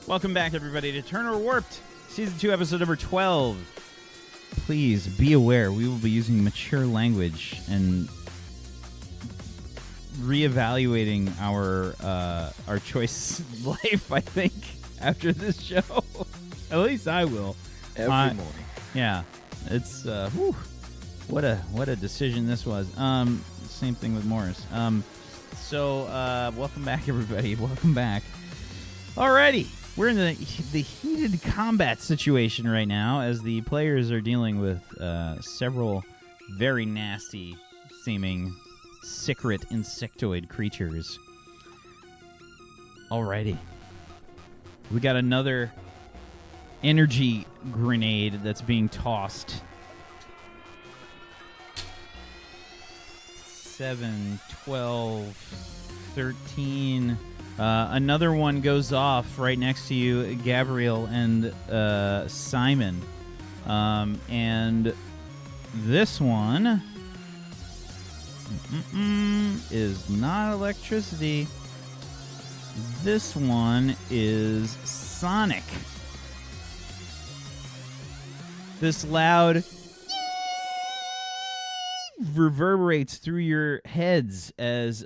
Welcome back, everybody, to Turn or Warped, Season 2, Episode number 12. Please be aware, we will be using mature language and reevaluating our choice in life, I think, after this show. At least I will. Every morning. Yeah. It's, what a decision this was. Same thing with Morris. So, welcome back, everybody. Welcome back. Alrighty. We're in the heated combat situation right now as the players are dealing with several very nasty-seeming secret insectoid creatures. Alrighty. We got another energy grenade that's being tossed. 7, 12, 13... another one goes off right next to you, Gavriel and Simon. And this one is not electricity. This one is sonic. This loud reverberates through your heads as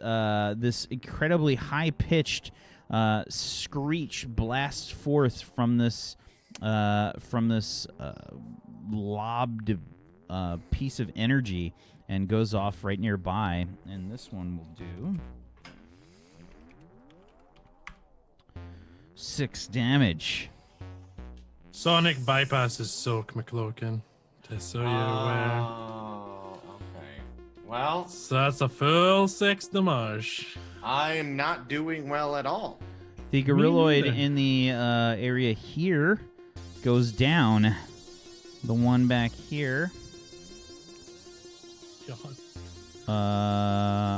this incredibly high-pitched screech blasts forth from this lobbed piece of energy and goes off right nearby. And this one will do 6 damage. Sonic bypasses Soak McCloakin. Just so you're aware. Well, So that's a full 6 damage. I am not doing well at all. The Gorriloid in the area here goes down. The one back here, God.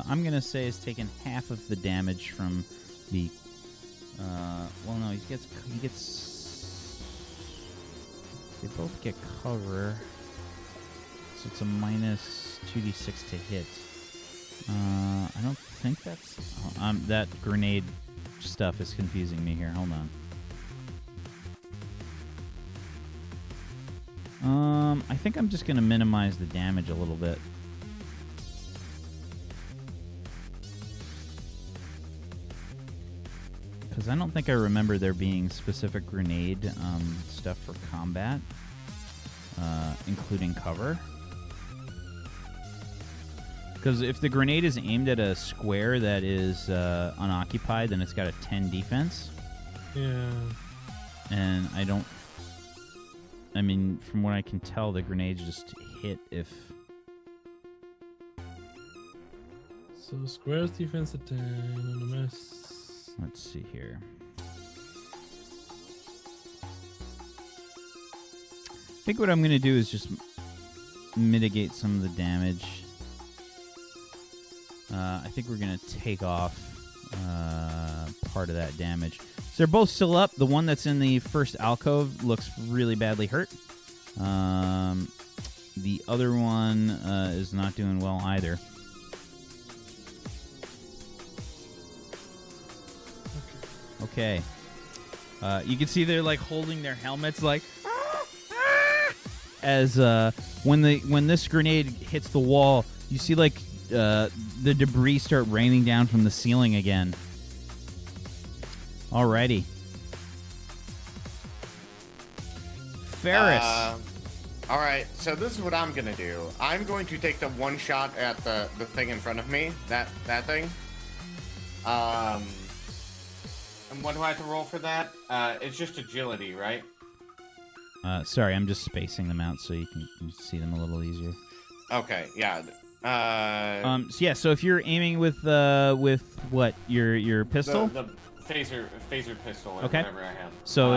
I'm gonna say is taking half of the damage from the. Well, no, he gets. They both get cover, so it's a minus 2d6 to hit. I don't think that's. That grenade stuff is confusing me here. Hold on. I think I'm just gonna minimize the damage a little bit. Because I don't think I remember there being specific grenade stuff for combat, including cover. Because if the grenade is aimed at a square that is unoccupied, then it's got a 10 defense. Yeah. And I mean, from what I can tell, the grenades just hit if... So square's defense at 10 on the miss. Let's see here. I think what I'm going to do is just mitigate some of the damage. I think we're going to take off part of that damage. So they're both still up. The one that's in the first alcove looks really badly hurt. The other one is not doing well either. Okay. You can see they're like holding their helmets like as when this grenade hits the wall, you see like the debris start raining down from the ceiling again. Alrighty. Ferris. All right, so this is what I'm gonna do. I'm going to take the one shot at the thing in front of me. That thing. And what do I have to roll for that? It's just agility, right? Sorry, I'm just spacing them out so you can see them a little easier. Okay, yeah. So if you're aiming with what your pistol? The phaser pistol or Okay. whatever I have. So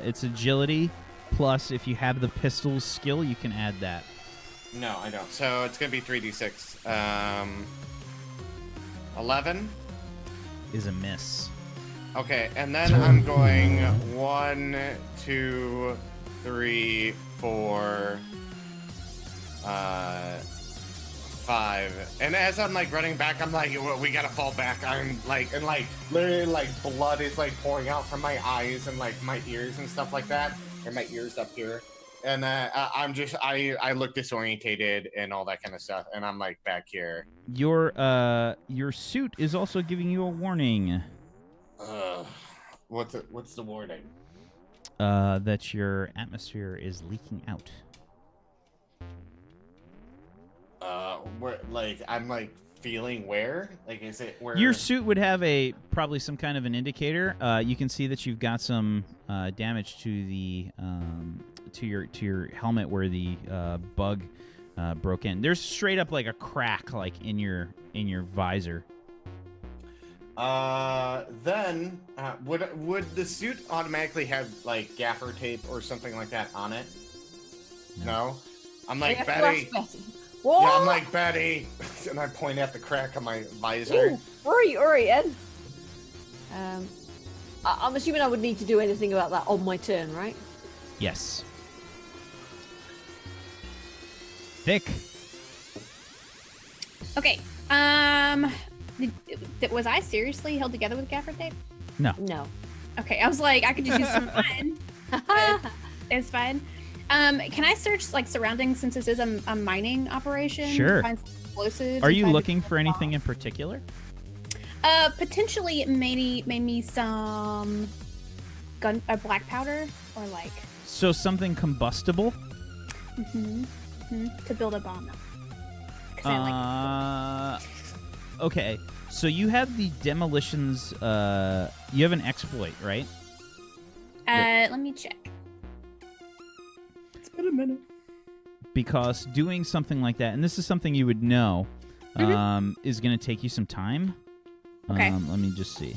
it's agility plus if you have the pistol skill, you can add that. No, I don't. So it's gonna be 3d6. 11 is a miss. Okay, and then I'm going 1, 2, 3, 4, 5. And as I'm like running back, I'm like, "Well, we gotta fall back." I'm like, and like literally like blood is like pouring out from my eyes and like my ears and stuff like that, and my ears up here. And I'm just I look disorientated and all that kind of stuff, and I'm like back here. Your suit is also giving you a warning. What's the warning? That your atmosphere is leaking out. Where like I'm like feeling where? Like is it where Your suit would have probably some kind of an indicator. You can see that you've got some damage to the to your helmet where the bug broke in. There's straight up like a crack like in your visor. Then would the suit automatically have like gaffer tape or something like that on it? No? I'm like, Betty. What? Yeah, I'm like, Betty. And I point at the crack on my visor. Ori, Ed. I'm assuming I would need to do anything about that on my turn, right? Yes. Thick. Okay. Was I seriously held together with gaffer tape? No. No. Okay, I was like, I could just use some fun. It's fine. Can I search like surroundings since this is a mining operation? Sure. Find some explosives. Are you looking for anything in particular? Potentially, maybe some black powder or like. So something combustible? To build a bomb. 'Cause I like. Okay. So you have the demolitions. You have an exploit, right? Let me check. It's been a minute. Because doing something like that, and this is something you would know, is going to take you some time. Okay. Let me just see.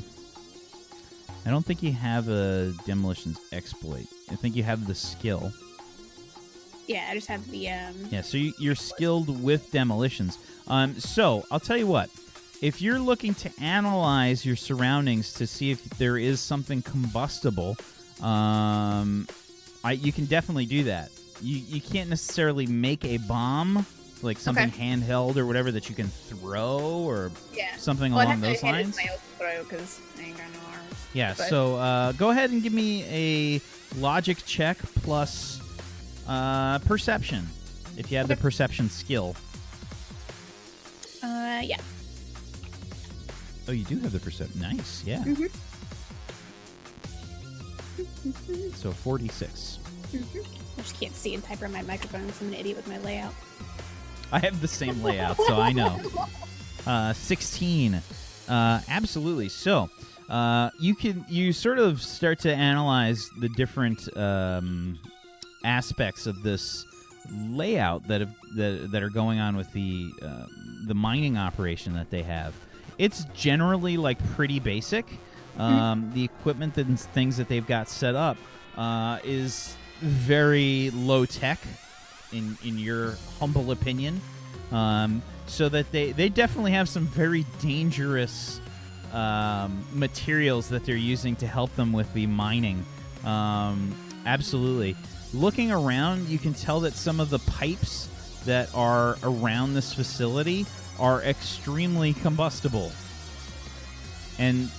I don't think you have a demolitions exploit. I think you have the skill. Yeah, I just have the. Yeah, so you're skilled with demolitions. So I'll tell you what. If you're looking to analyze your surroundings to see if there is something combustible, you can definitely do that. You can't necessarily make a bomb, like something handheld or whatever that you can throw or something along those lines. My throw because I ain't got no arms. Yeah, so go ahead and give me a logic check plus perception, if you have the perception skill. Yeah. Oh, you do have the perception. Nice, yeah. So 46. I just can't see and type on my microphone because I'm an idiot with my layout. I have the same layout, so I know. 16. Absolutely. So, you sort of start to analyze the different aspects of this layout that are going on with the mining operation that they have. It's generally like pretty basic. The equipment and things that they've got set up is very low tech, in your humble opinion. So that they definitely have some very dangerous materials that they're using to help them with the mining. Absolutely. Looking around, you can tell that some of the pipes that are around this facility are extremely combustible and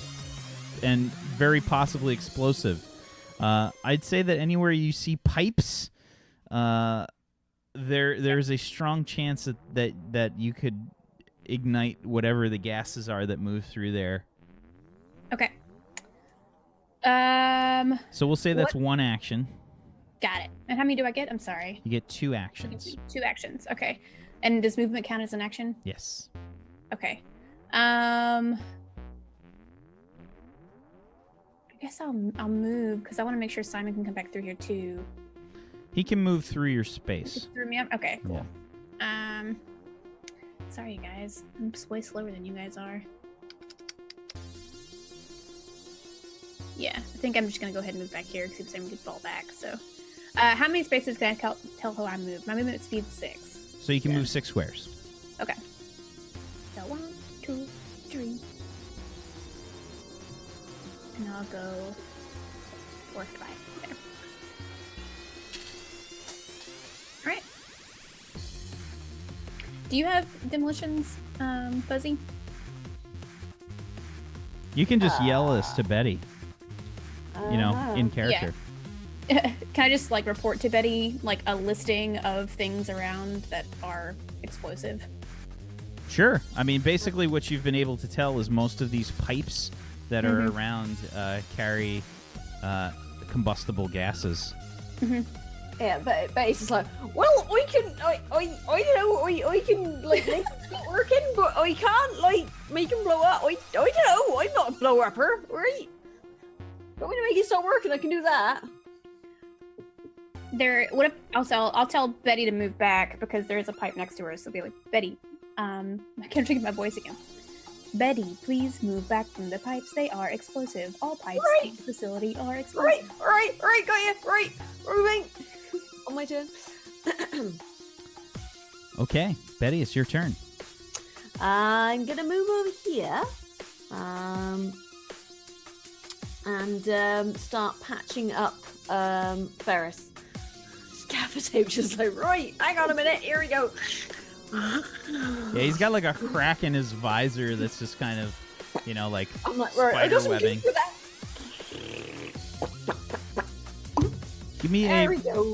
very possibly explosive. I'd say that anywhere you see pipes, there's a strong chance that you could ignite whatever the gases are that move through there. Okay. So we'll say that's one action. Got it. And how many do I get? I'm sorry. You get 2 actions. 2 actions. Okay. And does movement count as an action? Yes. Okay. I guess I'll move because I want to make sure Simon can come back through here too. He can move through your space. Through me up? Okay, cool. Yeah. Sorry you guys. I'm just way slower than you guys are. Yeah, I think I'm just gonna go ahead and move back here because I'm gonna fall back. So, how many spaces can I tell how I move? My movement speed 6. So you can move 6 squares. Okay. So 1, 2, 3. And I'll go 4, 5 there. Alright. Do you have demolitions, Fuzzy? You can just yell this to Betty. You know, in character. Can I just like report to Betty like a listing of things around that are explosive? Sure. I mean, basically, what you've been able to tell is most of these pipes that are around carry combustible gases. Yeah, but it's just like, well, I can like make it stop working, but I can't like make them blow up. I don't know. I'm not a blow upper, right? Don't want to make it stop working. I can do that. What if I'll tell Betty to move back because there is a pipe next to her. So I'll be like, Betty, I can't think of my voice again. Betty, please move back from the pipes. They are explosive. All pipes in the facility are explosive. Right, got you. Right, moving. On my turn. Okay, Betty, it's your turn. I'm gonna move over here. And start patching up Ferris. Gaffer tape just like, right, hang on a minute, here we go. Yeah, he's got like a crack in his visor that's just kind of, you know, like I'm like, right, I got some webbing. keys for that.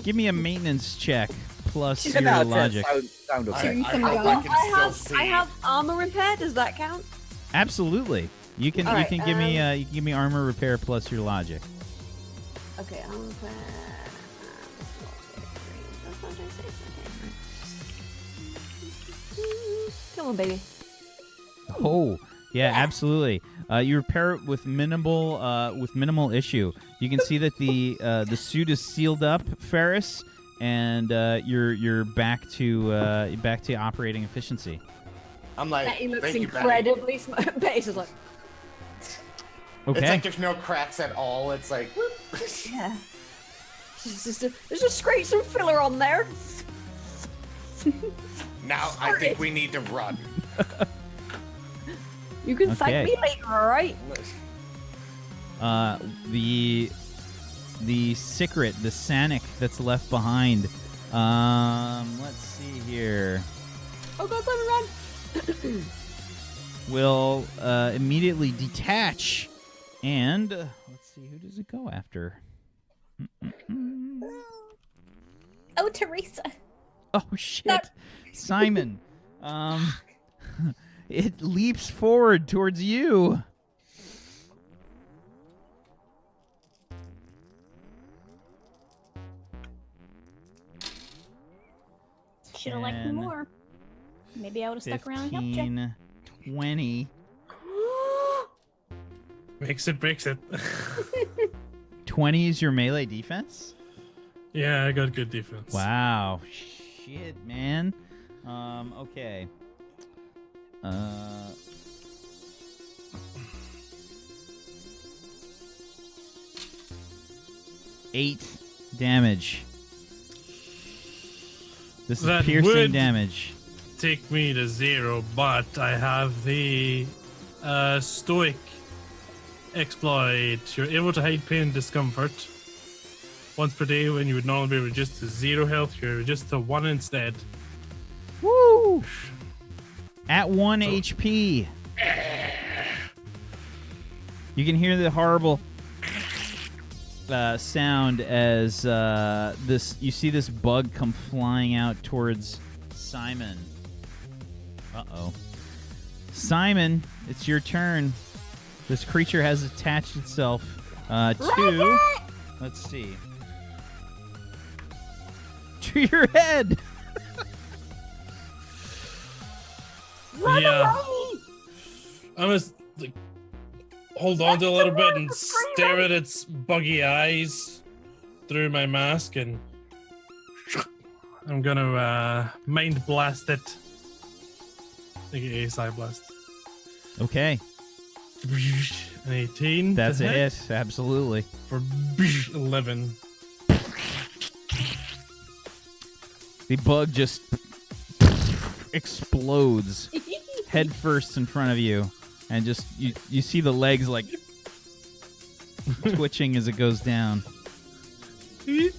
Give me a maintenance check plus She's your allowed to logic. sound okay. I have armor repair. Does that count? Absolutely. You can All right, give me armor repair plus your logic. Okay, armor repair. That's not 26. Okay. Come on, baby. Oh, yeah, absolutely. You repair it with minimal issue. You can see that the suit is sealed up, Ferris, and you're back to operating efficiency. I'm like, Betty looks thank you, incredibly smart. Betty's just like, Okay. It's like there's no cracks at all. It's like, yeah. Let's just scrape some filler on there. now I think we need to run. You can thank Okay. me later, all right? The secret, the Sanic that's left behind. Let's see here. Oh God, Simon, run! Will immediately detach, and let's see, who does it go after? Oh, Teresa. Oh shit, Simon. It leaps forward towards you. Should have liked me 10, more. Maybe I would have stuck around and helped you. 15, 20. Makes it, breaks it. 20 is your melee defense? Yeah, I got good defense. Wow. Shit, man. Okay. 8 damage. This is That piercing would- damage. Take me to 0, but I have the stoic exploit. You're able to hide pain and discomfort. Once per day, when you would normally be reduced to 0 health, you're reduced to 1 instead. Woo! At 1 HP. You can hear the horrible sound as you see this bug come flying out towards Simon. Uh-oh. Simon, it's your turn. This creature has attached itself to... Let's see. To your head! Yeah. I must like, hold on to a little bit and stare at its buggy eyes through my mask, and I'm gonna mind blast it. AKA side blast. Okay. An 18. That's to a hit hit. Absolutely. For 11. The bug just explodes head first in front of you, and just you see the legs like twitching as it goes down. I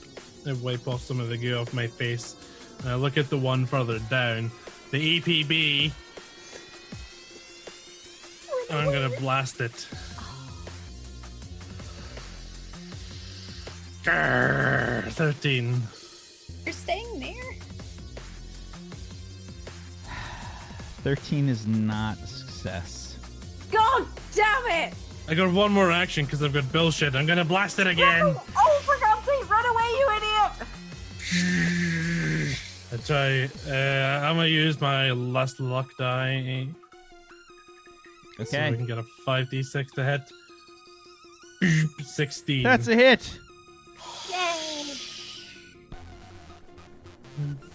wipe off some of the goo off my face, and I look at the one further down, the EPB. And I'm gonna blast it. Grrr, 13. You're staying there? 13 is not a success. God damn it! I got one more action because I've got bullshit. I'm gonna blast it again. Oh, for God's sake, run away, you idiot! I try. I'm gonna use my last luck die. So Okay. we can get a 5d6 to hit. 16. That's a hit.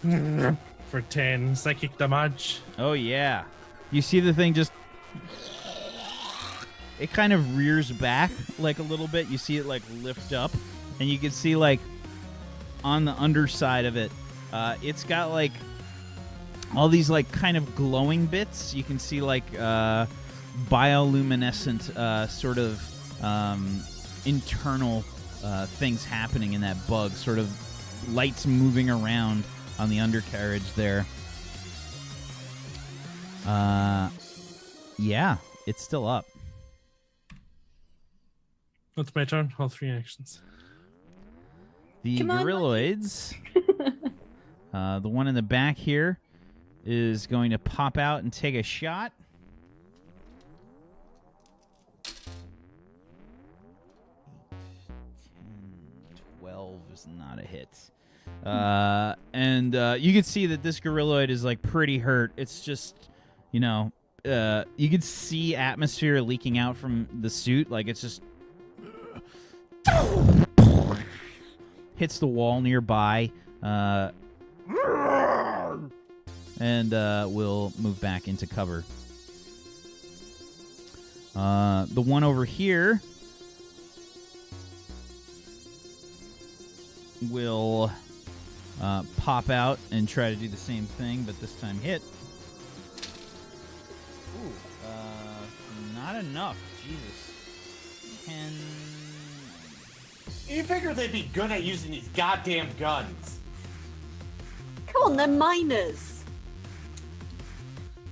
Yay! For 10 psychic damage. Oh, yeah. You see the thing just... It kind of rears back, like, a little bit. You see it, like, lift up. And you can see, like, on the underside of it, it's got, like, all these, like, kind of glowing bits. You can see, like, bioluminescent sort of internal things happening in that bug. Sort of lights moving around on the undercarriage there. Yeah, it's still up. That's my turn. All 3 actions. The Come on, Gorriloids, the one in the back here, is going to pop out and take a shot. Is not a hit. And you can see that this Gorriloid is like pretty hurt. It's just, you know, you can see atmosphere leaking out from the suit. Like it's just hits the wall nearby. And we'll move back into cover. The one over here will pop out and try to do the same thing, but this time hit. Ooh, not enough. Jesus. 10. You figure they'd be good at using these goddamn guns. Come on, they're miners.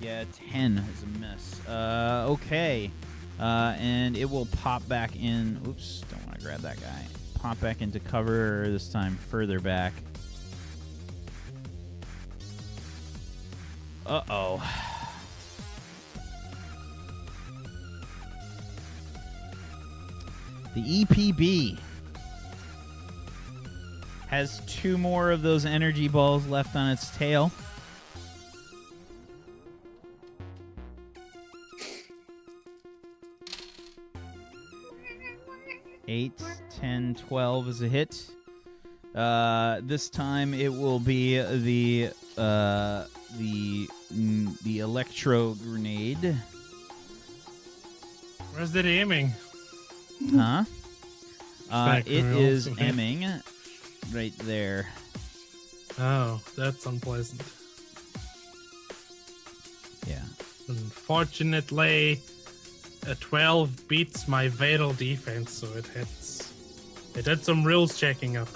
Yeah, 10 is a miss. Okay. And it will pop back in. Oops, don't want to grab that guy. Pop back into cover, this time further back. Uh-oh. The EPB has 2 more of those energy balls left on its tail. 8, 10, 12 is a hit. This time it will be the electro grenade. Where's it aiming? Huh? It is Okay. aiming right there. Oh, that's unpleasant. Yeah. Unfortunately, a 12 beats my vital defense, so it hits. It had some rules checking up.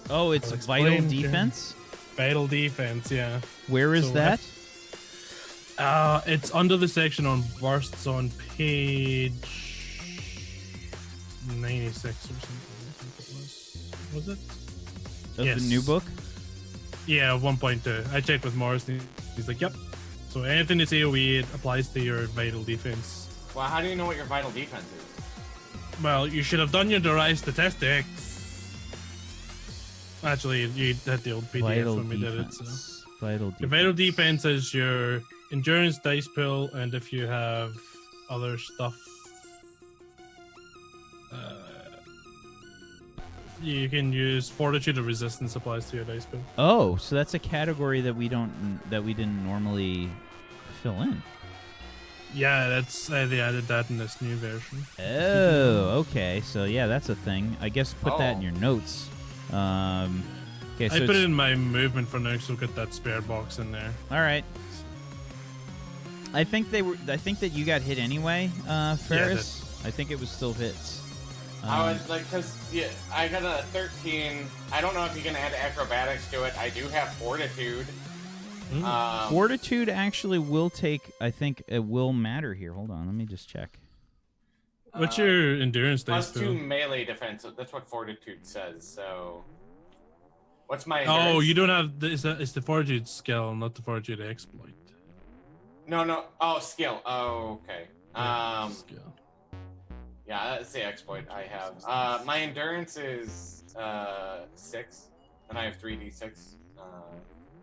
Oh, it's I'll vital explain to- defense? Vital defense, yeah. Where is So that? It's under the section on bursts on page 96 or something. I think it was. Was it? Of yes. the new book? Yeah, 1.2. I checked with Morris. And he's like, "Yep." So anything that's AOE, it applies to your vital defense. Well, how do you know what your vital defense is? Well, you should have done your derived statistics. Actually, you had the old PDF Vital when we defense. did it. So. Vital Your defense. vital defense is your endurance dice pool, and if you have other stuff, you can use fortitude or resistance applies to your dice pool. Oh, so that's a category that we didn't normally fill in. Yeah, that's they added that in this new version. Oh, okay. So yeah, that's a thing. I guess put that in Oh. your notes. Okay, so I put it it's- in my movement for now, so get that spare box in there. all right. I think that you got hit anyway, Ferris. I think it was still hits. I was like, cause yeah, I got a 13. I don't know if you can add acrobatics to it. I do have fortitude. Fortitude actually will take. I think it will matter here. Hold on, let me just check. What's your endurance dice? +2 melee defense. That's what fortitude says. So, what's my? Oh, endurance? you don't have. It's the fortitude skill, not the fortitude exploit. No. Oh, skill. Oh, okay. Yeah, skill. Yeah, that's the exploit I have. My endurance is 6, and I have 3d6.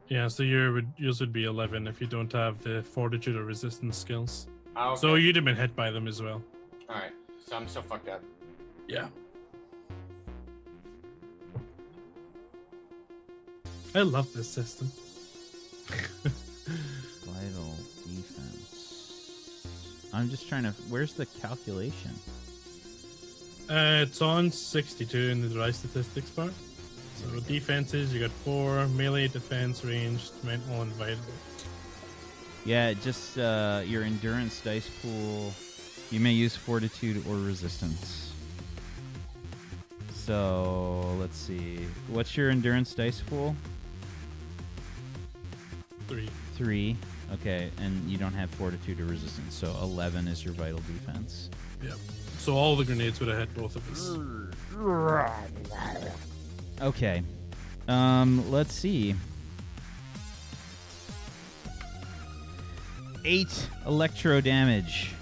Yeah, so yours would be 11 if you don't have the fortitude or resistance skills. Okay. So you'd have been hit by them as well. All right. So I'm still fucked up. Yeah. I love this system. Vital defense. I'm just trying to. Where's the calculation? It's on 62 in the dry statistics part. So defenses, you got 4, melee, defense, ranged, mental, and vital. Yeah, just your endurance dice pool. You may use fortitude or resistance. So let's see. What's your endurance dice pool? 3. 3. Okay, and you don't have fortitude or resistance. So 11 is your vital defense. Yep. So all the grenades would have hit both of us. Okay. Let's see. 8 electro damage.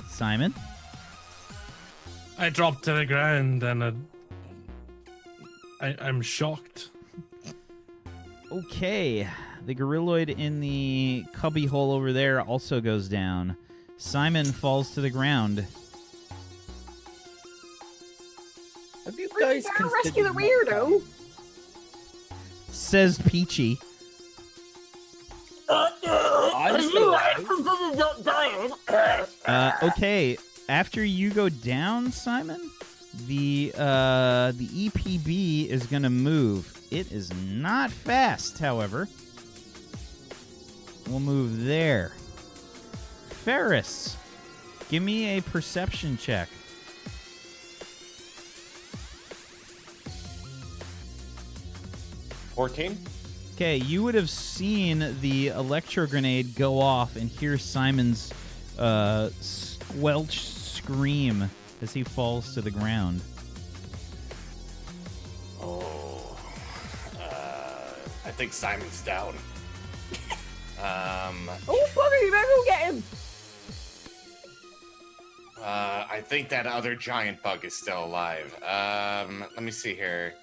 Simon? I dropped to the ground and I'm shocked. Okay. The Gorriloid in the cubby hole over there also goes down. Simon falls to the ground. Have you guys Gotta rescue the weirdo. Says Peachy. I'm still alive. Okay. After you go down, Simon, the EPB is gonna move. It is not fast, however. We'll move there. Ferris, give me a perception check. Okay, you would have seen the electro grenade go off and hear Simon's squelch scream as he falls to the ground. Oh, I think Simon's down. Oh, bugger, you better go get him. I think that other giant bug is still alive. Let me see here.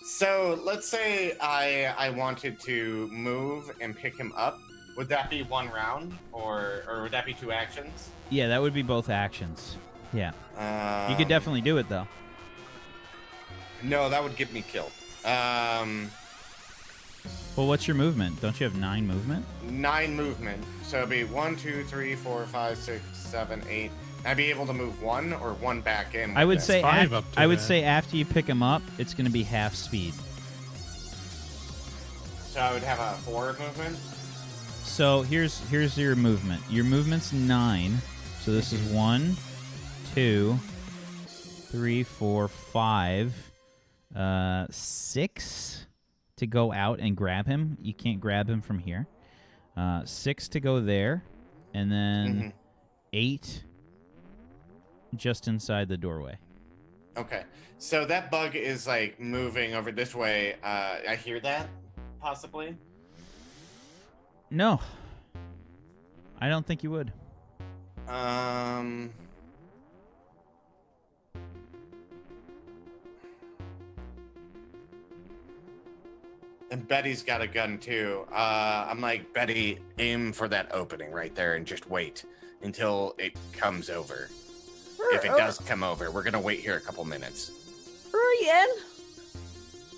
So let's say I wanted to move and pick him up. Would that be one round, or would that be 2 actions? Yeah, that would be both actions. Yeah. You could definitely do it, though. No, that would get me killed. Well, what's your movement? Don't you have 9 movement? 9 movement. So it'd be 1, 2, 3, 4, 5, 6, 7, 8. I'd be able to move 1 or 1 back in. I would this. say Five up to I would that. say after you pick him up, it's going to be half speed. So I would have a 4 movement. So here's your movement. Your movement's 9. So this is 1, 2, 3, 4, 5, 6 to go out and grab him. You can't grab him from here. 6 to go there, and then 8 just inside the doorway. Okay. So that bug is like moving over this way. I hear that, possibly. No, I don't think you would. And Betty's got a gun too. I'm like, Betty, aim for that opening right there and just wait until it comes over. If it does come over, we're gonna wait here a couple minutes. Right then.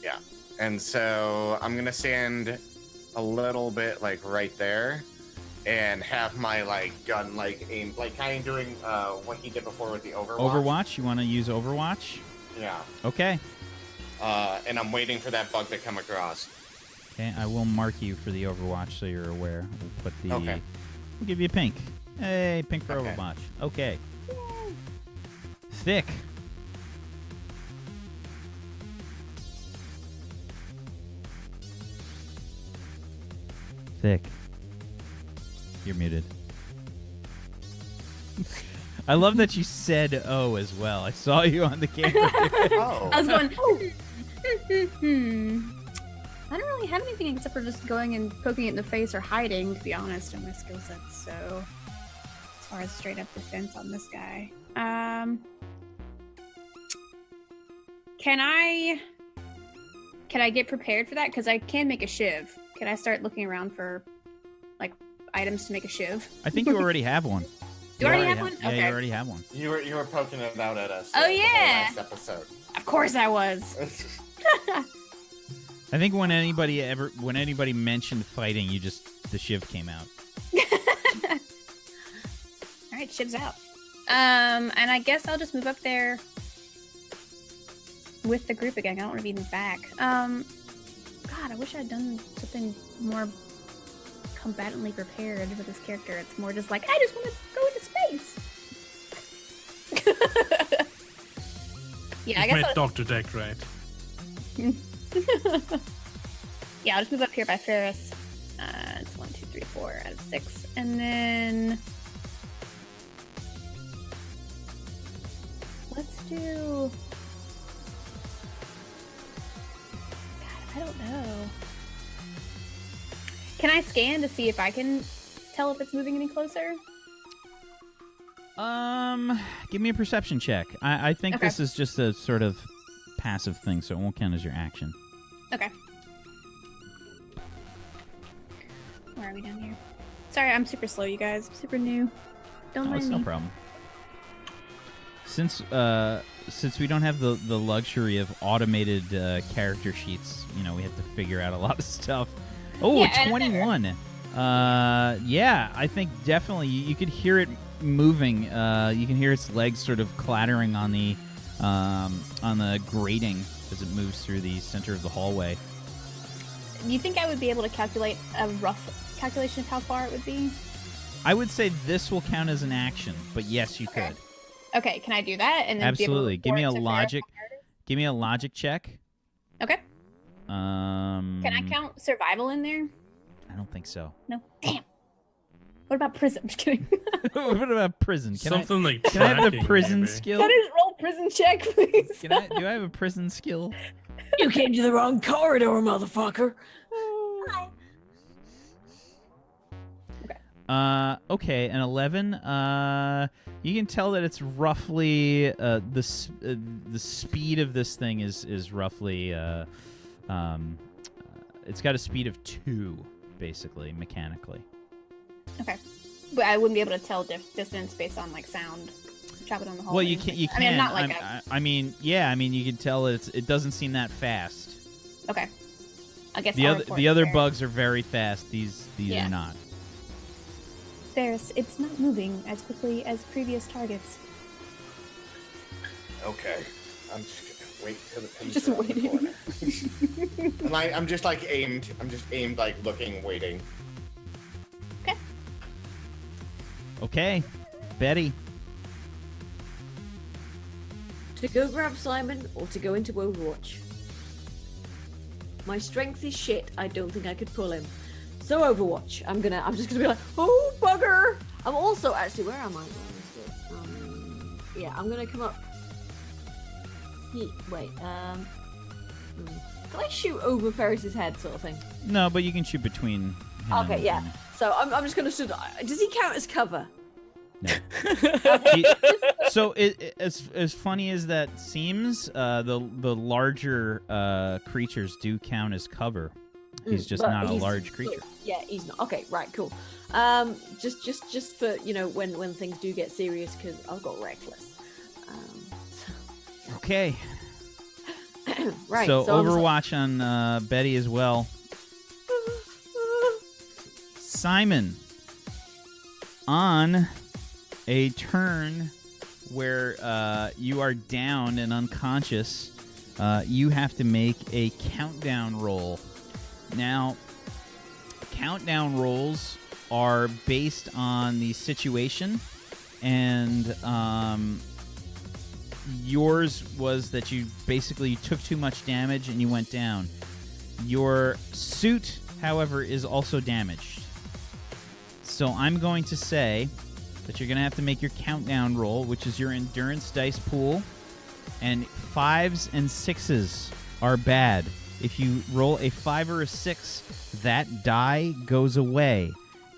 Yeah. And so I'm gonna stand a little bit like right there and have my like gun like aim, like kind of doing what he did before with the Overwatch. Overwatch? You want to use Overwatch? Yeah. Okay. And I'm waiting for that bug to come across. Okay, I will mark you for the Overwatch so you're aware. We'll put the. Okay. We'll give you a pink. Hey, pink for Okay. Overwatch. Okay. Thick. Thick. You're muted. I love that you said "oh" as well. I saw you on the camera. Oh. I was going. I don't really have anything except for just going and poking it in the face or hiding. To be honest, in my skill sets. So, as far as straight up defense on this guy, can I get prepared for that? Because I can make a shiv. Can I start looking around for like items to make a shiv? I think you already have one. Do you already have one? Yeah, Okay. you already have one. You were poking it out at us. Oh, the whole yeah. last episode. Of course I was. I think when anybody mentioned fighting, the shiv came out. All right, shiv's out. And I guess I'll just move up there with the group again. I don't want to be in the back. God, I wish I'd done something more combatantly prepared with this character. It's more just like, I just want to go into space. Yeah, I guess Met Dr. Deck, right? Yeah, I'll just move up here by Ferris. It's 1, 2, 3, 4 out of 6. And then let's do... God, I don't know. Can I scan to see if I can tell if it's moving any closer? Give me a perception check. I think Okay. this is just a sort of passive thing, so it won't count as your action. Okay. Where are we down here? Sorry, I'm super slow, you guys. I'm super new. Don't Oh, mind it's me. no problem. Since we don't have the luxury of automated character sheets, we have to figure out a lot of stuff. Oh, Yeah, and- 21. Yeah, I think definitely you could hear it moving. You can hear its legs sort of clattering on the grating as it moves through the center of the hallway. Do you think I would be able to calculate a rough calculation of how far it would be? I would say this will count as an action, but yes, you Okay. could. Okay, can I do that? And then Absolutely. Be able to report to Ferris? Give me a logic check. Okay. Can Can I count survival in there? I don't think so. No. Damn. What about prison? I'm just kidding. What about prison? Something like Can I have the tracking, prison maybe. skill? Can I just roll prison check, please? Do I have a prison skill? You came to the wrong corridor, motherfucker. Okay, an 11. You can tell that it's roughly the speed of this thing is roughly it's got a speed of 2, basically mechanically. Okay. But I wouldn't be able to tell distance based on like sound traveling down the hallway. Well, you can. You can. I mean, I'm not like I mean, yeah. I mean, you can tell it doesn't seem that fast. Okay. I guess The I'll other report the other Ferris. bugs are very fast. These Yeah. are not. Ferris, it's not moving as quickly as previous targets. Okay. I'm just gonna wait till the pins Just are around the waiting. corner. And I'm just like aimed. I'm just aimed, like looking, waiting. Okay, Betty. To go grab Simon or to go into Overwatch? My strength is shit. I don't think I could pull him. So Overwatch. I'm just gonna be like, oh bugger! I'm also actually, where am I? Yeah, I'm gonna come up. Wait. Can I shoot over Ferris's head, sort of thing? No, but you can shoot between. him Okay, and- yeah. So I'm just gonna shoot. Does he count as cover? No. So as funny as that seems, the larger creatures do count as cover. He's just But not a he's- large creature. Yeah, he's not. Okay, right, cool. Just for when things do get serious, because I've got reckless. Okay. Right. So I'm just like- Overwatch on Betty as well. Simon, on a turn where you are down and unconscious, you have to make a countdown roll. Now, countdown rolls are based on the situation, and yours was that you basically took too much damage and you went down. Your suit however, is also damaged. So I'm going to say that you're going to have to make your countdown roll, which is your endurance dice pool. And 5s and 6s are bad. If you roll a 5 or a 6, that die goes away.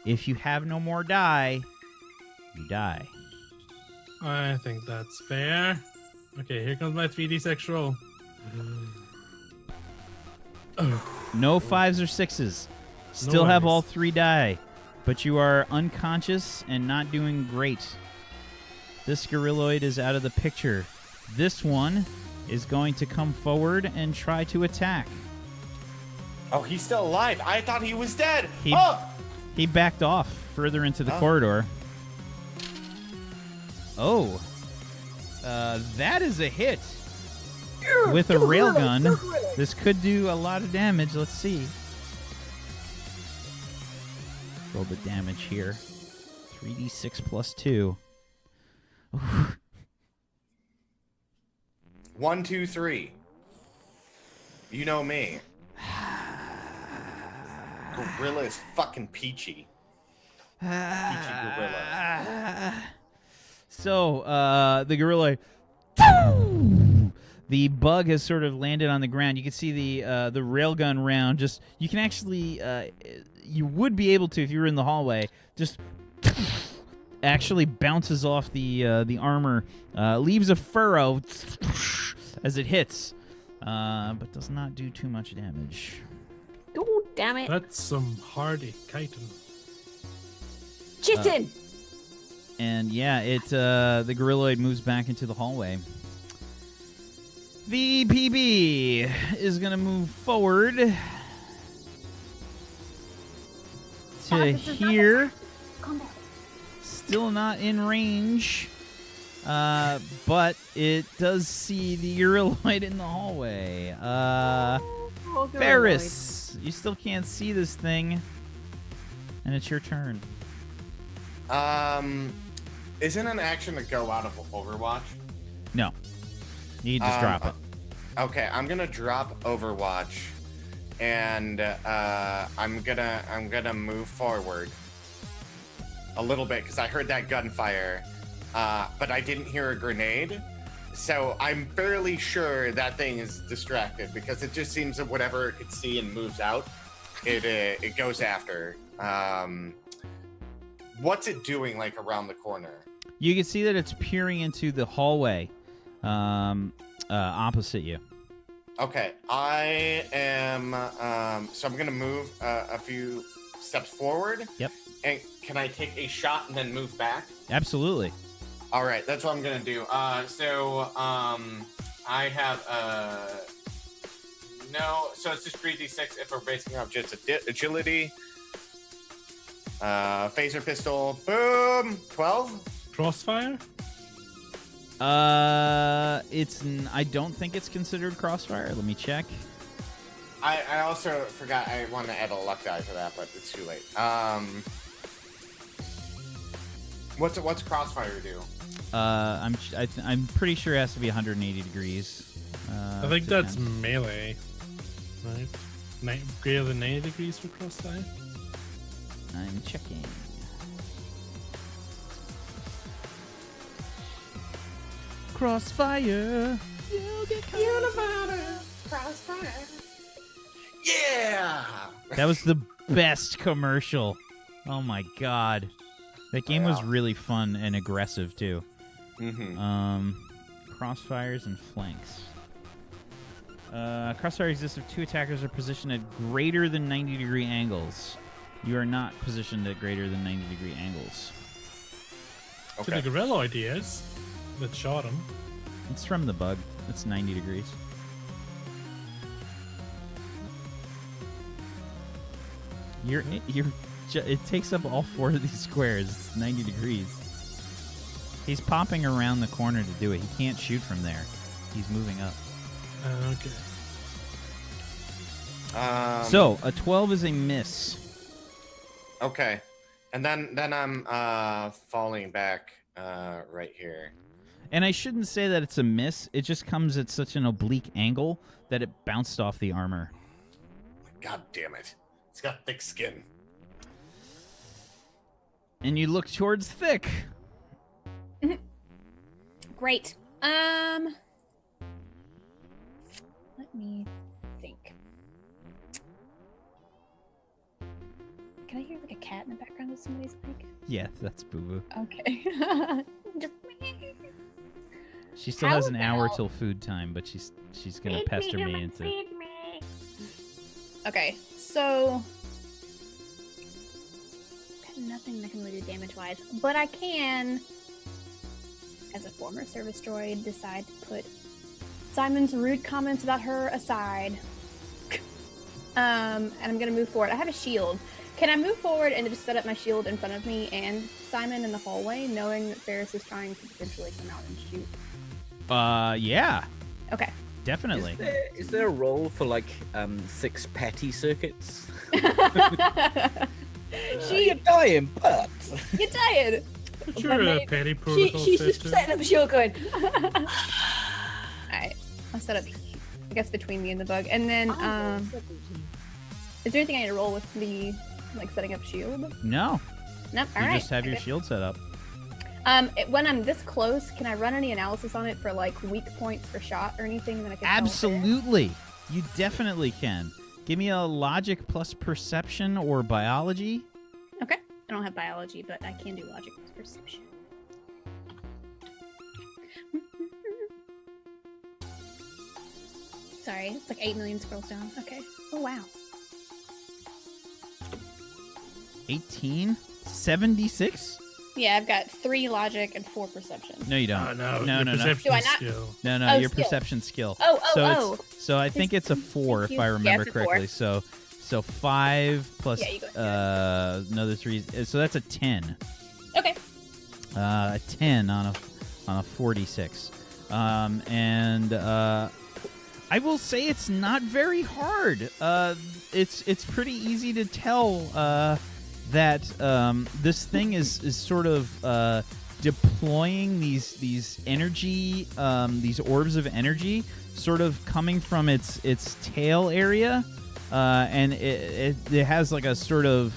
If you have no more die, you die. I think that's fair. Okay, here comes my 3d6 roll. No 5s or 6s. Still have all 3 die. But you are unconscious and not doing great. This Gorriloid is out of the picture. This one is going to come forward and try to attack. Oh, he's still alive. I thought he was dead. He backed off further into the corridor. Oh. That is a hit. With a railgun. This could do a lot of damage. Let's see. Roll the damage here. 3d6 plus 2. 1, 2, 3. You know me. Gorilla is fucking peachy. Peachy gorilla. So, the gorilla, the bug has sort of landed on the ground. You can see the railgun round. Just you can actually, you would be able to if you were in the hallway. Just actually bounces off the armor, leaves a furrow as it hits, but does not do too much damage. Oh, damn it. That's some hardy chitin. Chitin! And yeah, the Gorriloid moves back into the hallway. The PB is going to move forward to here. Still not in range, but it does see the Gorriloid in the hallway. Ferris, you still can't see this thing, and it's your turn. Isn't an action to go out of Overwatch? No. You just drop it. Okay, I'm gonna drop Overwatch, and I'm gonna move forward a little bit because I heard that gunfire, but I didn't hear a grenade. So I'm fairly sure that thing is distracted because it just seems that whatever it could see and moves out, it goes after. What's it doing like around the corner? You can see that it's peering into the hallway opposite you. Okay, I am. So I'm gonna move a few steps forward. Yep. And can I take a shot and then move back? Absolutely. All right, that's what I'm gonna do. I have no. So it's just 3d6 if we're basing off just agility. Phaser pistol. Boom. 12. Crossfire? I don't think it's considered crossfire. Let me check. I also forgot I want to add a luck die for that, but it's too late. What's crossfire do? I'm pretty sure it has to be 180 degrees. I think to that's attempt. melee, right? Greater than 90 degrees for crossfire. I'm checking. Crossfire. You'll get Crossfire. Yeah. That was the best commercial. Oh my god. That game was really fun and aggressive too. Mm-hmm. Crossfires and flanks. Crossfire exists if two attackers are positioned at greater than 90-degree angles. You are not positioned at greater than 90-degree angles. To the Gorriloid is that shot him. It's from the bug. It's 90 degrees. It takes up all 4 of these squares. It's 90 degrees. He's popping around the corner to do it. He can't shoot from there. He's moving up. Okay. So, a 12 is a miss. Okay. And then I'm falling back right here. And I shouldn't say that it's a miss. It just comes at such an oblique angle that it bounced off the armor. God damn it. It's got thick skin. And you look towards Thick. Great. Let me think. Can I hear like a cat in the background of somebody's mic? Yeah, that's Boo Boo. Okay. Just She still How has an hour about- till food time, but she's gonna pester me into. Okay, so got nothing that can really do damage-wise, but I can, as a former service droid, decide to put Simon's rude comments about her aside. And I'm gonna move forward. I have a shield. Can I move forward and just set up my shield in front of me and Simon in the hallway, knowing that Ferris is trying to potentially come out and shoot? Yeah, Okay. definitely. Is there a role for like 6 petty circuits? You're dying, but You're tired. Sure, maybe- petty protocol She's just sister. setting up a shield going. Alright. I'll set up, I guess, between me and the bug. And then, is there anything I need to roll with the, like, setting up shield? No, Nope. you Alright. just have your shield set up. When I'm this close, can I run any analysis on it for, like, weak points for shot or anything that I can tell? Absolutely, you definitely can. Give me a logic plus perception or biology. Okay. I don't have biology, but I can do logic plus perception. Sorry, it's like 8 million scrolls down. Okay. Oh, wow. 18, 76. Yeah, I've got 3 logic and 4 perception. No, you don't. Oh, no, no, your no, no. perception Do I not? skill. No, Oh, your skill. perception skill. Oh. So I think it's a 4 Thank if you. I Yeah, remember it's a 4. correctly. So 5 plus Yeah, you go. another 3. So that's a 10. Okay. A 10 on a 46. And I will say it's not very hard. It's pretty easy to tell that this thing is sort of deploying these energy, these orbs of energy, sort of coming from its tail area, and it has like a sort of,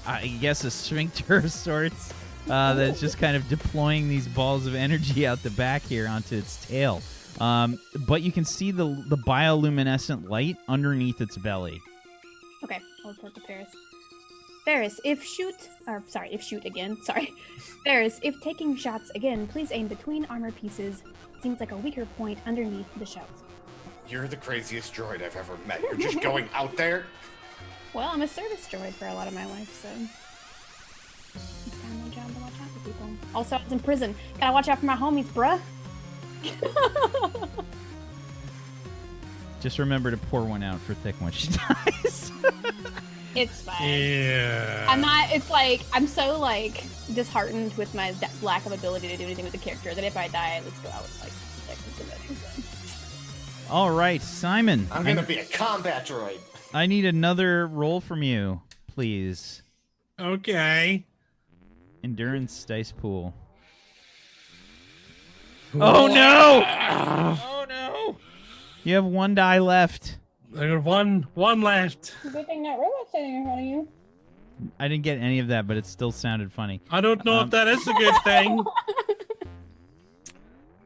I guess, a sphincter of sorts. That's just kind of deploying these balls of energy out the back here onto its tail. But you can see the bioluminescent light underneath its belly. Okay, I'll report to Ferris. Ferris, if shoot again. Sorry. Ferris, if taking shots again, please aim between armor pieces. Seems like a weaker point underneath the shells. You're the craziest droid I've ever met. You're just going out there. Well, I'm a service droid for a lot of my life, so it's kind of my job to watch out for people. Also, I was in prison. Gotta watch out for my homies, bruh. Just remember to pour one out for Thick when she dies. It's fine. Yeah. I'm not. It's like I'm so like disheartened with my lack of ability to do anything with the character that if I die, let's go out with like so. All right, Simon. I'm gonna be a combat droid. I need another roll from you, please. Okay. Endurance dice pool. Oh no! Oh no! You have 1 die left. I got one left. Good thing that robot's standing in front of you. I didn't get any of that, but it still sounded funny. I don't know if that is a good thing.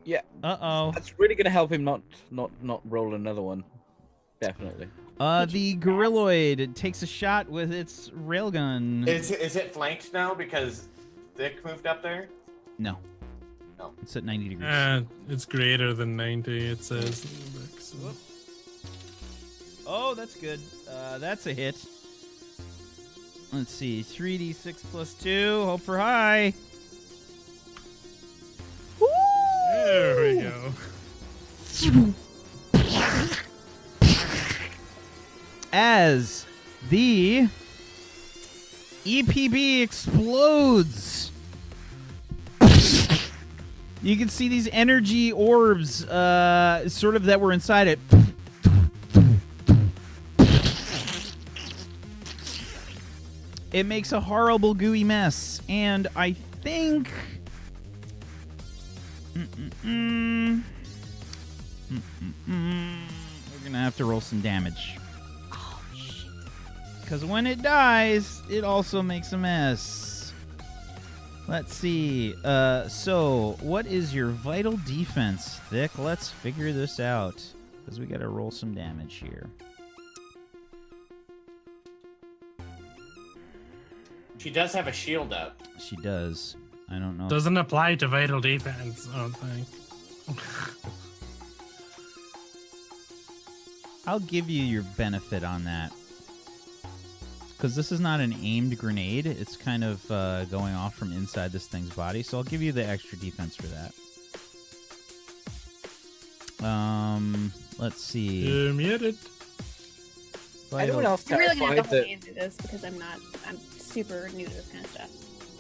yeah, Uh-oh. that's really gonna help him not roll another one. Definitely. The Gorriloid takes a shot with its railgun. Is it flanked now because Dick moved up there? No. No. It's at 90 degrees. It's greater than 90, it says. So. Oh, that's good. That's a hit. Let's see. 3d6 plus 2. Hope for high. There we go. As the EPB explodes, you can see these energy orbs sort of that were inside it. It makes a horrible gooey mess, and I think we're gonna have to roll some damage. Because when it dies, it also makes a mess. Let's see. So, what is your vital defense, Thick? Let's figure this out. Because we got to roll some damage here. She does have a shield up. She does. I don't know. Doesn't apply to vital defense, I don't think. I'll give you your benefit on that. Because this is not an aimed grenade. It's kind of going off from inside this thing's body. So I'll give you the extra defense for that. Let's see. Muted. Anyone else I'm really gonna have to terrified hold that into this because I'm super new to this kind of stuff.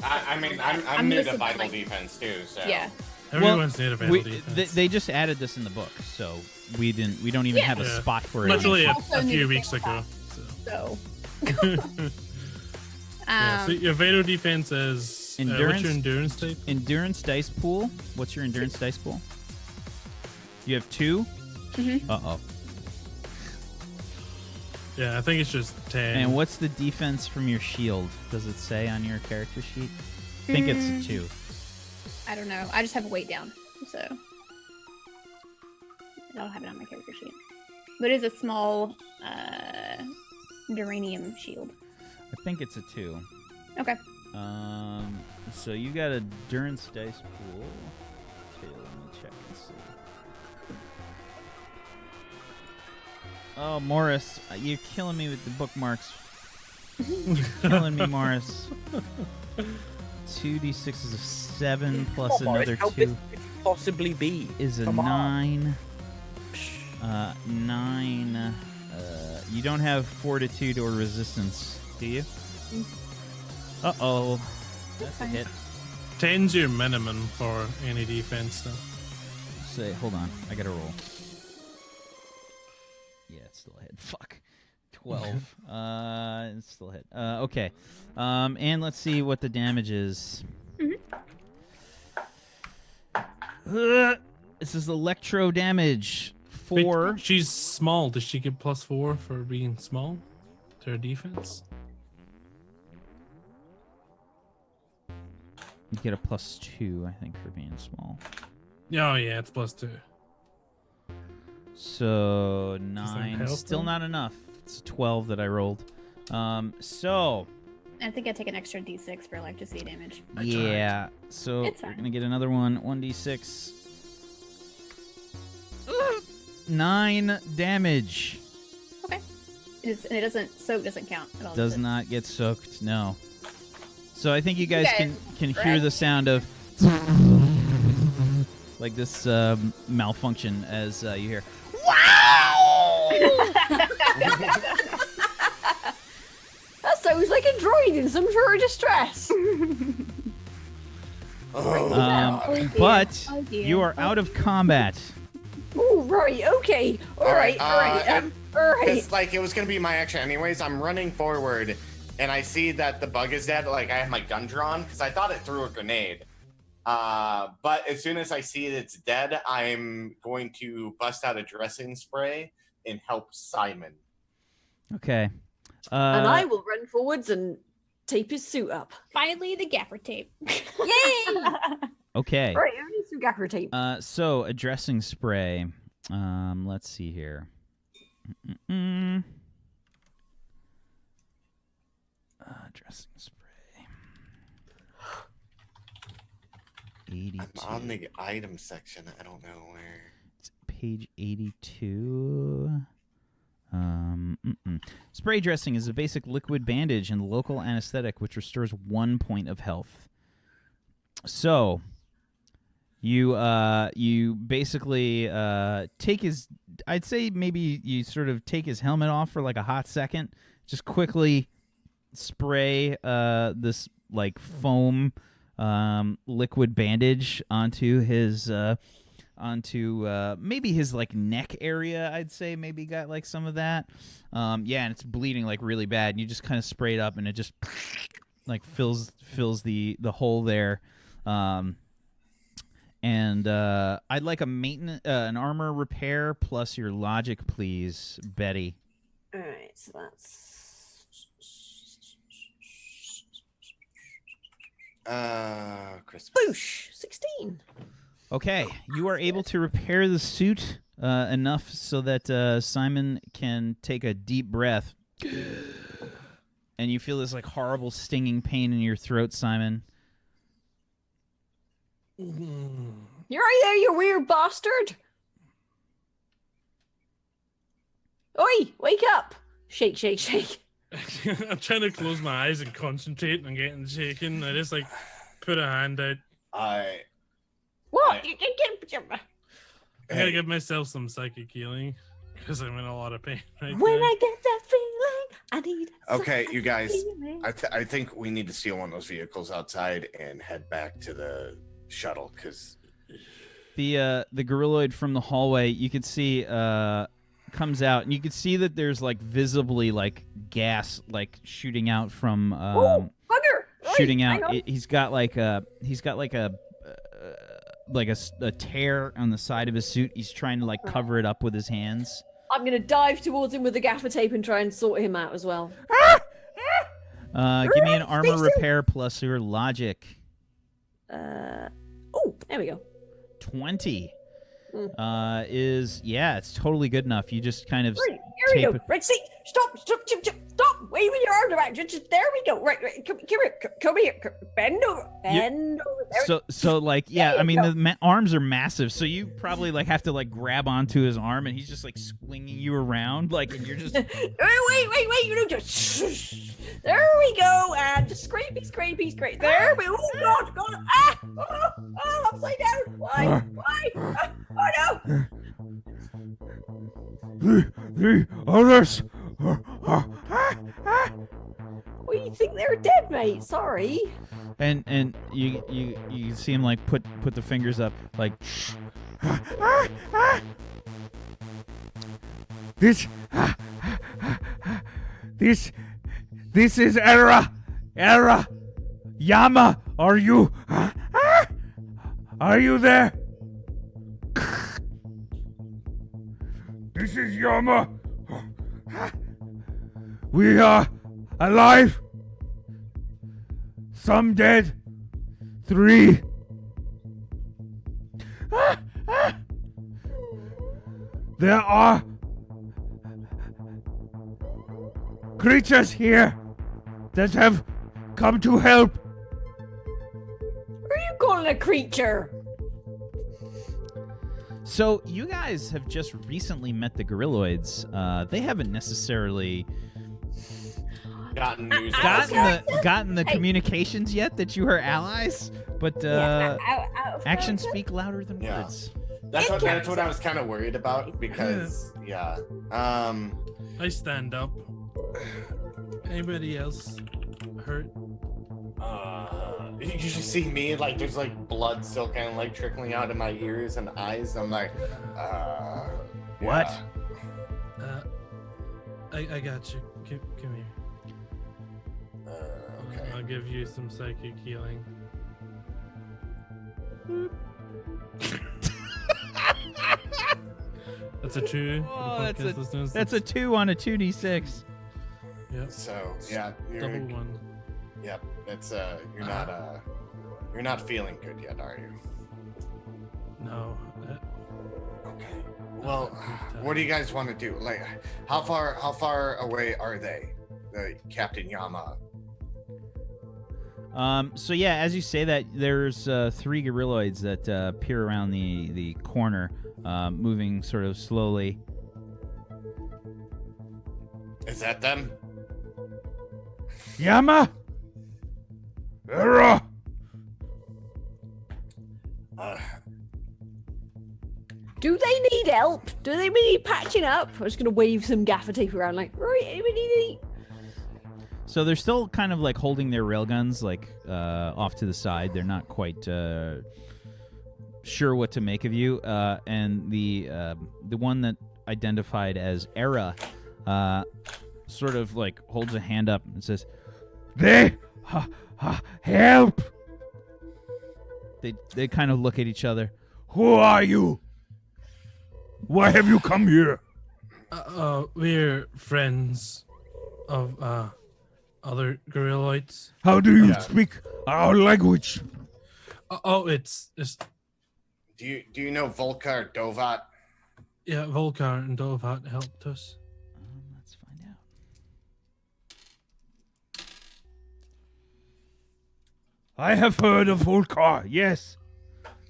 I mean, I'm new to missing, vital like- defense too. So Yeah. Everyone's native vital We, defense. they just added this in the book, so we don't even have a Yeah. spot for it. Literally a Also new few to weeks things ago. So. Yeah, so your vital defense is what's Endurance. your endurance type? Endurance dice pool. What's your endurance dice pool? You have 2? Mhm. Uh-oh. Yeah, I think it's just 10. And what's the defense from your shield? Does it say on your character sheet? I think it's a 2. I don't know. I just have a weight down, so I don't have it on my character sheet. But it is a small duranium shield. I think it's a 2. Okay. So you got a endurance dice pool. Okay, let me check and see. Oh, Morris, you're killing me with the bookmarks. Killing me, Morris. 2d6 is a 7 plus Come on, another how 2 big could you possibly be? is a Come on. 9. 9. You don't have fortitude or resistance, do you? Uh-oh. That's a fine. hit. 10's your minimum for any defense, though. Say, hold on. I gotta roll. Yeah, it's still a hit. Fuck. 12. It's still a hit. Okay. And let's see what the damage is. This is electro damage. Wait, 4. she's small. Does she get +4 for being small to her defense? You get a +2, I think, for being small. Oh, yeah, it's +2. So that 9. help Still them? not enough. It's a 12 that I rolled. So I think I take an extra d6 for electricity damage. yeah. So It's we're fine. gonna get another one. 1d6. 9 damage. Okay. It doesn't soak doesn't count at all. Does it? not get soaked. No. So I think you guys guys can hear the right. sound of like this malfunction as you hear. That sounds like a droid in some sort of distress. But Oh, dear. you are out of combat. Oh, right, okay. All right, all right. All right. It's like it was gonna be my action anyways. I'm running forward, and I see that the bug is dead. Like I have my gun drawn because I thought it threw a grenade. But as soon as I see it's dead, I'm going to bust out a dressing spray and help Simon. Okay. And I will run forwards and tape his suit up. Finally, the gaffer tape. Yay! Okay. All right, I need some gaffer tape. So a dressing spray. Let's see here. Dressing spray. 82. I'm on the item section. I don't know where. It's page 82. Spray dressing is a basic liquid bandage and local anesthetic which restores 1 point of health. So, you basically take his. I'd say maybe you sort of take his helmet off for like a hot second. Just quickly spray this like foam liquid bandage onto his maybe his like neck area. I'd say maybe got like some of that. Yeah, and it's bleeding like really bad. And you just kind of spray it up, and it just like fills the hole there. And I'd like a maintenance, an armor repair plus your logic, please, Betty. All right, so that's Christmas. Boosh! 16. Okay, you are able to repair the suit enough so that Simon can take a deep breath. And you feel this like horrible stinging pain in your throat, Simon. You're right there, you weird bastard! Oi! Wake up! Shake, shake, shake. I'm trying to close my eyes and concentrate on getting shaken. I just like put a hand out. What? I gotta give myself some psychic healing because I'm in a lot of pain right When now. I get that feeling, I need. Okay, you guys. feeling. I think we need to steal one of those vehicles outside and head back to the shuttle because The Gorriloid from the hallway, you could see comes out, and you could see that there's like visibly like gas like shooting out from Bugger! shooting Hang out. on. He's got like a a tear on the side of his suit. He's trying to like cover it up with his hands. I'm gonna dive towards him with the gaffer tape and try and sort him out as well. Give me an armor still- repair plus your logic. Oh, there we go. 20 is it's totally good enough. You just kind of Right, here we tape go. it. Right, see, stop, waving your arms around. Just there we go. Right, come here, bend over, bend over. There So like yeah, There I you mean go. the arms are massive, so you probably like have to like grab onto his arm, and he's just like swinging you around, like, and you're just wait, you know, just there we go, and just scrapey. There we oh God, upside down. Why? Oh no! the others. Well, you think they're dead, mate? Sorry. And you see him like put the fingers up like this is Era Yama, are you there? This is Yama. We are alive. Some dead. 3. There are creatures here that have come to help. What are you calling a creature? So you guys have just recently met the Gorriloids. They haven't necessarily gotten news. gotten the communications yet that you are allies, but actions speak louder than Yeah. words. That's what I was kind of worried about because I stand up. Anybody else hurt? you just see me like there's like blood still kind of like trickling out of my ears and eyes. I'm like, What? yeah. I got you. Come here. Okay. I'll give you some psychic healing. That's a 2. Oh, for the podcast listeners. That's a 2 on a 2d6. Yep. So yeah, Double 1. Yep. That's you're not feeling good yet, are you? No. Okay. Well, what do you guys want to do? Like, how far away are they, Captain Yama? So yeah, as you say that, there's 3 Gorriloids that peer around the corner, moving sort of slowly. Is that them? Yama! Era! Do they need help? Do they need patching up? I'm just gonna wave some gaffer tape around, like, right, anybody need So they're still kind of like holding their railguns like off to the side. They're not quite sure what to make of you. And the one that identified as Era sort of like holds a hand up and says, "They help." They kind of look at each other. Who are you? Why have you come here? We're friends of other Gorriloids. How do you Yeah. speak Our language. Oh, it's Do you know Volca or Dovat? yeah. Volkar and Dovat helped us. Let's find out. I have heard of Volcar, yes.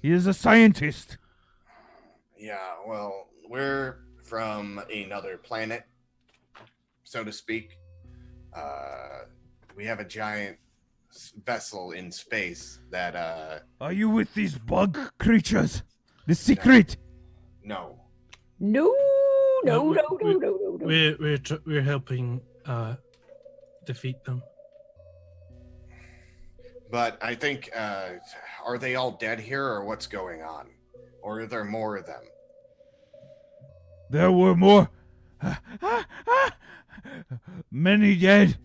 He is a scientist. Yeah, well, we're from another planet, so to speak. We have a giant vessel in space that, Are you with these bug creatures? The secret? no. No, no, we- no, no, no, no, no. We're helping defeat them. But I think, are they all dead here, or what's going on? Or are there more of them? There were more. Many dead.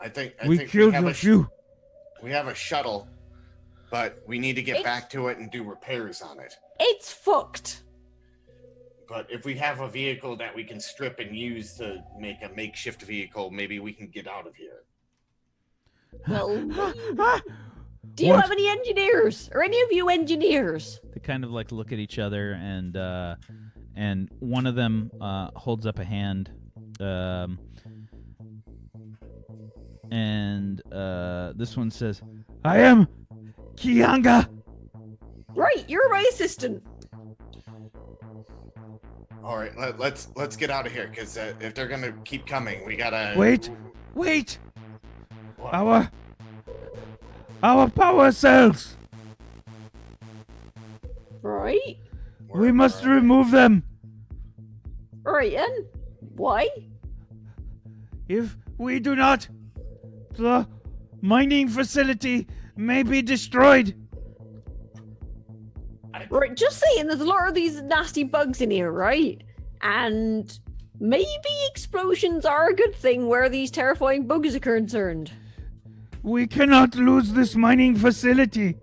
I think We think killed have a few. We have a shuttle, but we need to get It's- back to it and do repairs on it. It's fucked. But if we have a vehicle that we can strip and use to make a makeshift vehicle, maybe we can get out of here. Well, do you What? have any engineers? Or any of you engineers? They kind of like look at each other, and one of them holds up a hand, and this one says, I am Kianga. Right, you're my assistant. All right, let's get out of here, because if they're gonna keep coming, we gotta Wait. What? Our power cells. Right? We must remove them. Right, then. Why? If we do not, the mining facility may be destroyed. Right, just saying, there's a lot of these nasty bugs in here, right? And maybe explosions are a good thing where these terrifying bugs are concerned. We cannot lose this mining facility.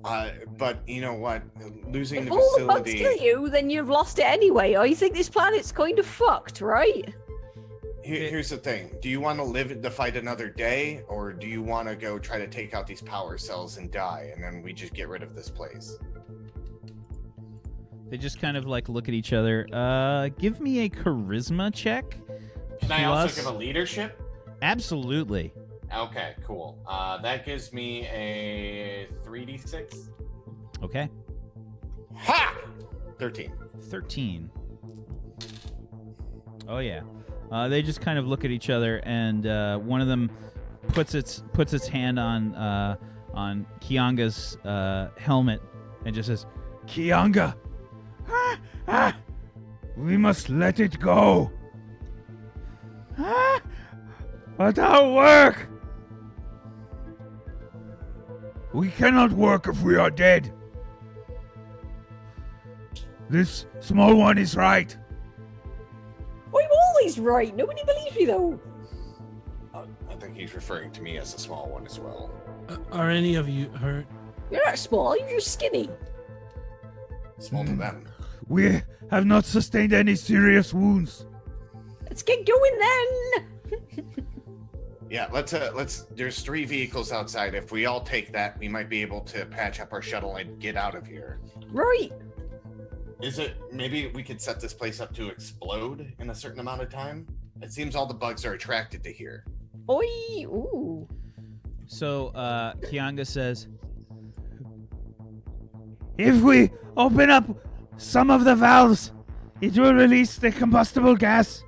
But you know what? Losing If the all the bugs facility. kill you, then you've lost it anyway. I think this planet's kind of fucked, right? Here's the thing: do you want to live to fight another day, or do you want to go try to take out these power cells and die, and then we just get rid of this place? they just kind of like look at each other. Give me a charisma check. Can I also Plus- give a leadership? Absolutely. Okay, cool. That gives me a 3d6. Okay. Ha! 13. 13. Oh yeah. They just kind of look at each other, and one of them puts its hand on Kianga's helmet and just says, Kianga. We must let it go. But our work. We cannot work if we are dead. This small one is right. I'm always right. Nobody believes me, though. I think he's referring to me as a small one as well. Are any of you hurt? You're not small, you're skinny. Small to them. We have not sustained any serious wounds. Let's get going then. Yeah, let's there's 3 vehicles outside. If we all take that, we might be able to patch up our shuttle and get out of here. Right. Is it maybe we could set this place up to explode in a certain amount of time? It seems all the bugs are attracted to here. Oi. Ooh. So Kianga says, If we open up some of the valves, it will release the combustible gas.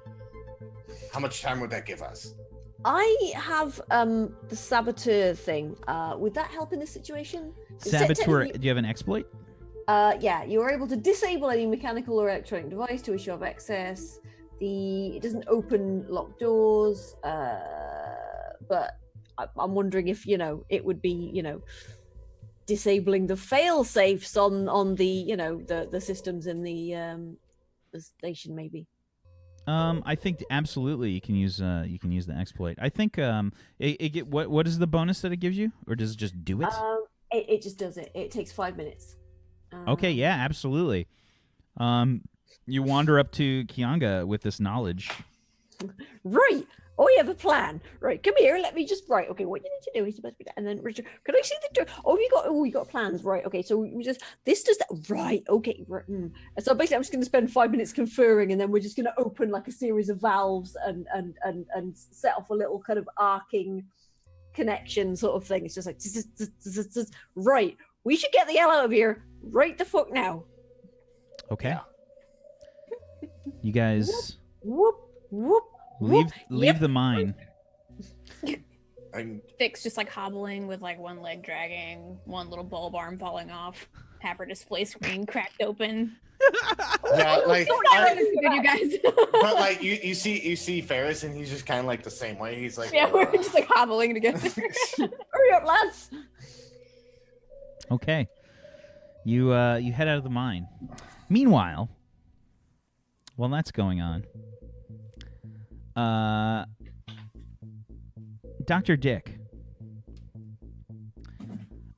How much time would that give us? I have the saboteur thing. Would that help in this situation? Saboteur, Technically- do you have an exploit? Yeah, you are able to disable any mechanical or electronic device to issue of access. It doesn't open locked doors, but I'm wondering if it would be disabling the fail safes on the the systems in the station maybe. I think absolutely you can use the exploit. I think what is the bonus that it gives you, or does it just do it? It just does it. It takes 5 minutes. Okay, yeah, absolutely. You wander up to Kianga with this knowledge. Right. I have a plan. Right, come here. Let me just. Right, okay. What you need to do is supposed to be that, and then Richard. Can I see the door? Oh, you got plans. Right, okay. So we just this does that. Right, okay. Right, And so basically, I'm just going to spend 5 minutes conferring, and then we're just going to open like a series of valves and set off a little kind of arcing connection sort of thing. It's just like right. We should get the hell out of here right the fuck now. Okay. You guys Whoop whoop. leave the mine. Vic's just like hobbling with like one leg dragging, one little bulb arm falling off, half her display screen cracked open. Yeah, like, You guys. but like you see Ferris, and he's just kind of like the same way. He's like, Yeah, we're just like hobbling together. Hurry up, lads. Okay. You head out of the mine. Meanwhile, while that's going on, Dr. Dick,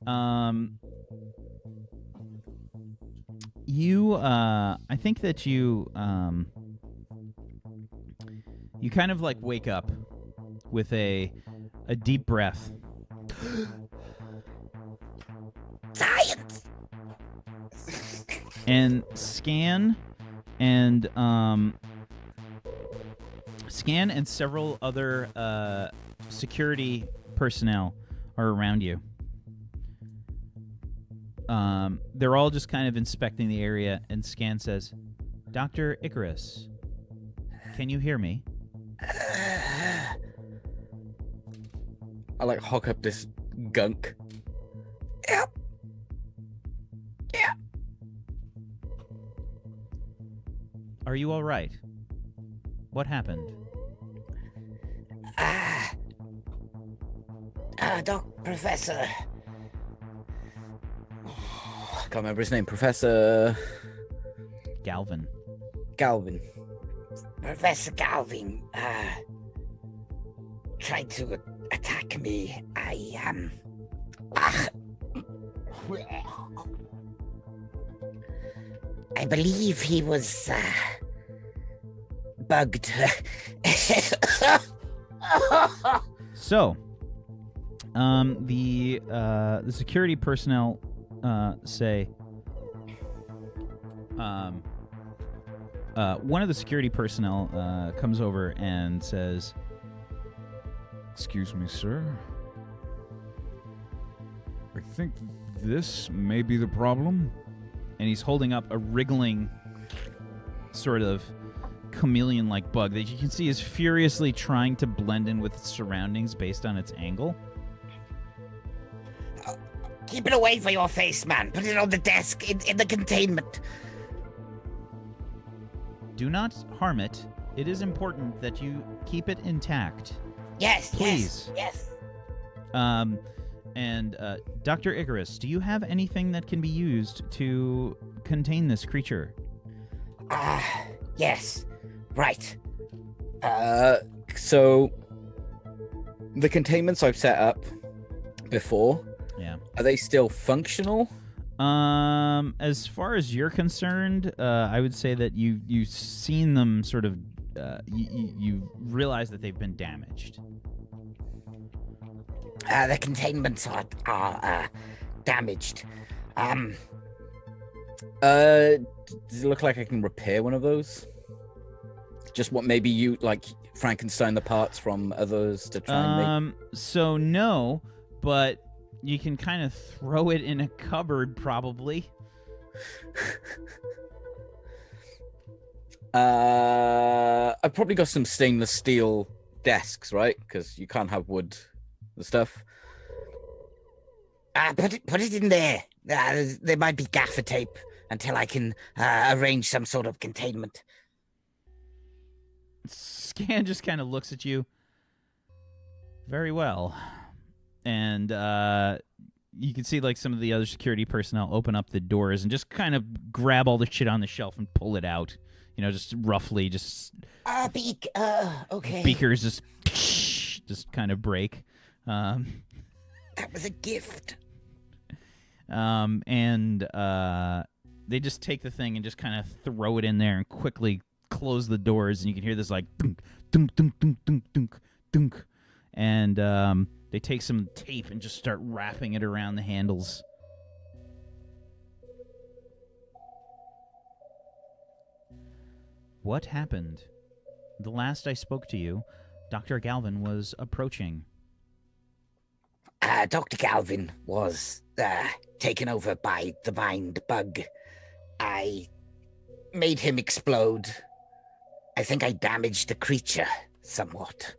I think that you kind of like wake up with a deep breath. Science! And Scan and several other security personnel are around you. They're all just kind of inspecting the area, and Scan says, "Dr. Icarus, can you hear me?" I like hock up this gunk. Yep. Yeah. Are you all right? What happened? Professor. I can't remember his name. Professor Galvin. Galvin. Professor Galvin, tried to attack me. I believe he was, bugged. So, the security personnel say, one of the security personnel comes over and says, Excuse me, sir. I think this may be the problem. and he's holding up a wriggling sort of chameleon-like bug that you can see is furiously trying to blend in with its surroundings based on its angle. Keep it away from your face, man. Put it on the desk in the containment. Do not harm it. It is important that you keep it intact. Yes, Please. yes. And Dr. Icarus, do you have anything that can be used to contain this creature? Yes. Right. So the containments I've set up before, Yeah. are they still functional? As far as you're concerned, I would say that you've seen them sort of. You realize that they've been damaged. The containments are damaged. Does it look like I can repair one of those? Just what maybe you like Frankenstein the parts from others to try and make? So no, but you can kind of throw it in a cupboard, probably. I've probably got some stainless steel desks, right? Because you can't have wood and stuff. Put it in there. There might be gaffer tape until I can arrange some sort of containment. Scan just kind of looks at you. Very well. And you can see like some of the other security personnel open up the doors and just kind of grab all the shit on the shelf and pull it out. You know, just roughly, just Okay. beakers just kind of break. That was a gift. And they just take the thing and just kind of throw it in there and quickly close the doors, and you can hear this like dunk, dunk, dunk, dunk, dunk, dunk, dunk. And they take some tape and just start wrapping it around the handles. What happened? The last I spoke to you, Dr. Galvin was approaching. Dr. Galvin was taken over by the mind bug. I made him explode. I think I damaged the creature somewhat.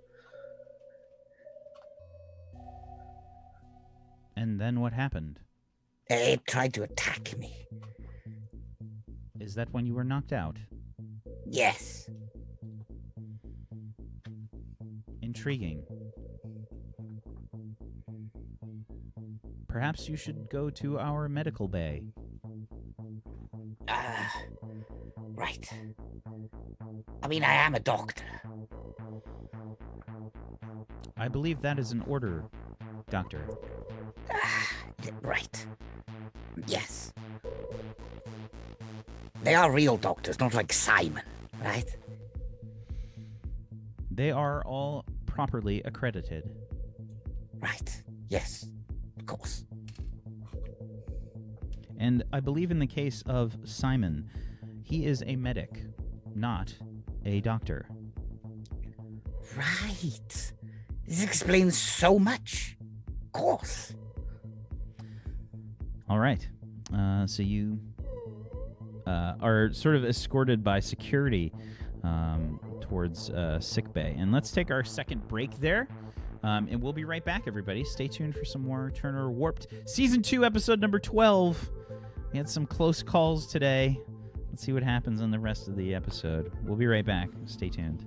And then what happened? It tried to attack me. Is that when you were knocked out? Yes. Intriguing. Perhaps you should go to our medical bay. Right. I mean, I am a doctor. I believe that is an order, Doctor. Right. Yes. They are real doctors, not like Simon, right? They are all properly accredited. Right. Yes. Of course. And I believe in the case of Simon, he is a medic, not a doctor. Right. This explains so much. Of course. All right. So you are sort of escorted by security towards sickbay. And let's take our second break there. And we'll be right back, everybody. Stay tuned for some more Turner Warped. Season 2, episode number 12. We had some close calls today. Let's see what happens on the rest of the episode. We'll be right back. Stay tuned.